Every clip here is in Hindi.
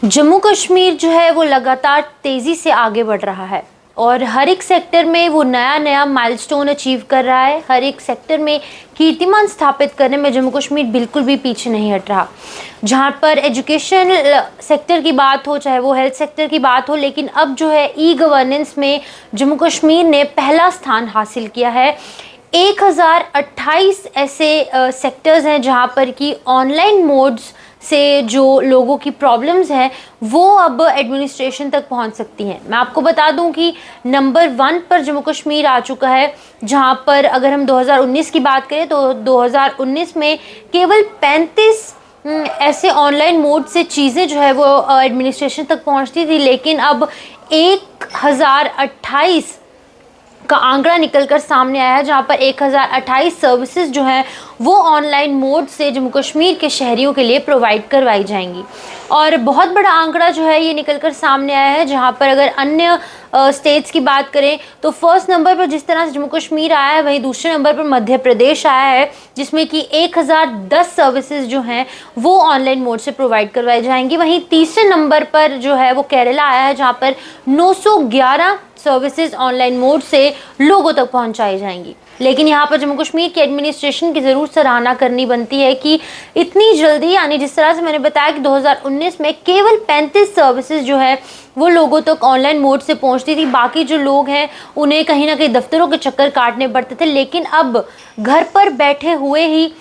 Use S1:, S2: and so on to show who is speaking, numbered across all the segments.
S1: जम्मू कश्मीर जो है वो लगातार तेज़ी से आगे बढ़ रहा है और हर एक सेक्टर में वो नया नया माइलस्टोन अचीव कर रहा है। हर एक सेक्टर में कीर्तिमान स्थापित करने में जम्मू कश्मीर बिल्कुल भी पीछे नहीं हट रहा। जहाँ पर एजुकेशन सेक्टर की बात हो, चाहे वो हेल्थ सेक्टर की बात हो, लेकिन अब जो है ई गवर्नेंस में जम्मू कश्मीर ने पहला स्थान हासिल किया है। 1028 ऐसे सेक्टर्स हैं जहाँ पर कि ऑनलाइन मोड्स से जो लोगों की प्रॉब्लम्स हैं वो अब एडमिनिस्ट्रेशन तक पहुंच सकती हैं। मैं आपको बता दूं कि नंबर 1 पर जम्मू कश्मीर आ चुका है, जहां पर अगर हम 2019 की बात करें तो 2019 में केवल 35 ऐसे ऑनलाइन मोड से चीज़ें जो है वो एडमिनिस्ट्रेशन तक पहुंचती थी, लेकिन अब 1028 का आंकड़ा निकलकर सामने आया है, जहां पर 1028 सर्विसेज जो हैं वो ऑनलाइन मोड से जम्मू कश्मीर के शहरियों के लिए प्रोवाइड करवाई जाएंगी। और बहुत बड़ा आंकड़ा जो है ये निकलकर सामने आया है, जहां पर अगर अन्य स्टेट्स की बात करें तो फर्स्ट नंबर पर जिस तरह से जम्मू कश्मीर आया है, वहीं दूसरे नंबर पर मध्य प्रदेश आया है, जिसमें कि 1010 सर्विसेज जो हैं वो ऑनलाइन मोड से प्रोवाइड करवाई जाएंगी। वहीं तीसरे नंबर पर जो है वो केरला आया है, जहाँ पर 911 सर्विसेज ऑनलाइन मोड से लोगों तक पहुंचाई जाएंगी। लेकिन यहाँ पर जम्मू कश्मीर के एडमिनिस्ट्रेशन की ज़रूर सराहना करनी बनती है कि इतनी जल्दी, यानी जिस तरह से मैंने बताया कि 2019 में केवल 35 सर्विसेज जो है वो लोगों तक ऑनलाइन मोड से पहुंचती थी। बाकी जो लोग हैं उन्हें कहीं ना कहीं दफ्तरों के चक्कर काटने पड़ते थे, लेकिन अब घर पर बैठे हुए ही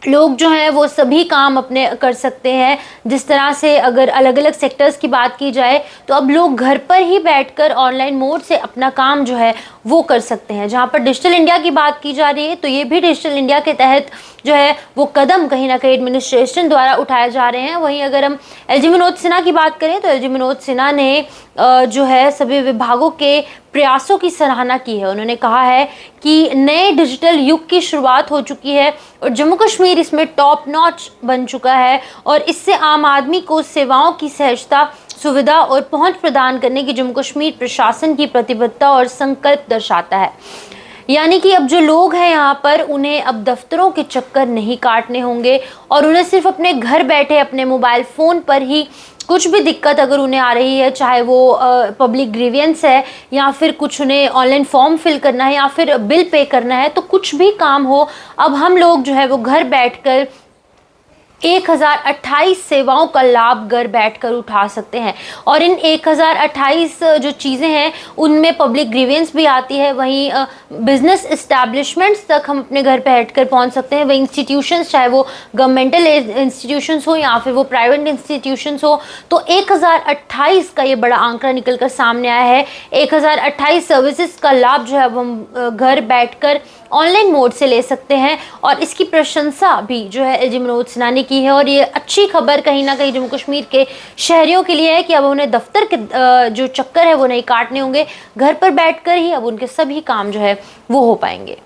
S1: लोग जो हैं वो सभी काम अपने कर सकते हैं। जिस तरह से अगर अलग अलग सेक्टर्स की बात की जाए तो अब लोग घर पर ही बैठकर ऑनलाइन मोड से अपना काम जो है वो कर सकते हैं। जहां पर डिजिटल इंडिया की बात की जा रही है तो ये भी डिजिटल इंडिया के तहत जो है वो कदम कहीं ना कहीं एडमिनिस्ट्रेशन द्वारा उठाए जा रहे हैं। वहीं अगर हम एलजी मनोज सिन्हा की बात करें तो एलजी मनोज सिन्हा ने जो है सभी विभागों के प्रयासों की सराहना की है। उन्होंने कहा है कि नए डिजिटल युग की शुरुआत हो चुकी है और जम्मू कश्मीर इसमें टॉप नॉच बन चुका है और इससे आम आदमी को सेवाओं की सहजता, सुविधा और पहुंच प्रदान करने की जम्मू कश्मीर प्रशासन की प्रतिबद्धता और संकल्प दर्शाता है। यानी कि अब जो लोग हैं यहाँ पर उन्हें अब दफ्तरों के चक्कर नहीं काटने होंगे और उन्हें सिर्फ अपने घर बैठे अपने मोबाइल फ़ोन पर ही कुछ भी दिक्कत अगर उन्हें आ रही है, चाहे वो पब्लिक ग्रीवियंस है या फिर कुछ उन्हें ऑनलाइन फॉर्म फिल करना है या फिर बिल पे करना है, तो कुछ भी काम हो, अब हम लोग जो है वो घर बैठकर 1028 सेवाओं का लाभ घर बैठकर उठा सकते हैं। और इन 1028 जो चीज़ें हैं उनमें पब्लिक ग्रीवेंस भी आती है। वहीं बिजनेस इस्टेब्लिशमेंट्स तक हम अपने घर बैठकर पहुंच सकते हैं। वहीं इंस्टीट्यूशंस, चाहे वो गवर्नमेंटल इंस्टीट्यूशंस हो या फिर वो प्राइवेट इंस्टीट्यूशंस हो, तो 1028 का ये बड़ा आंकड़ा निकलकर सामने आया है। 1028 सर्विसेज का लाभ जो है अब हम घर बैठकर ऑनलाइन मोड से ले सकते हैं और इसकी प्रशंसा भी जो है एलजी मनोज सिन्हा ने की है। और ये अच्छी खबर कहीं ना कहीं जम्मू कश्मीर के शहरियों के लिए है कि अब उन्हें दफ्तर के जो चक्कर है वो नहीं काटने होंगे, घर पर बैठकर ही अब उनके सभी काम जो है वो हो पाएंगे।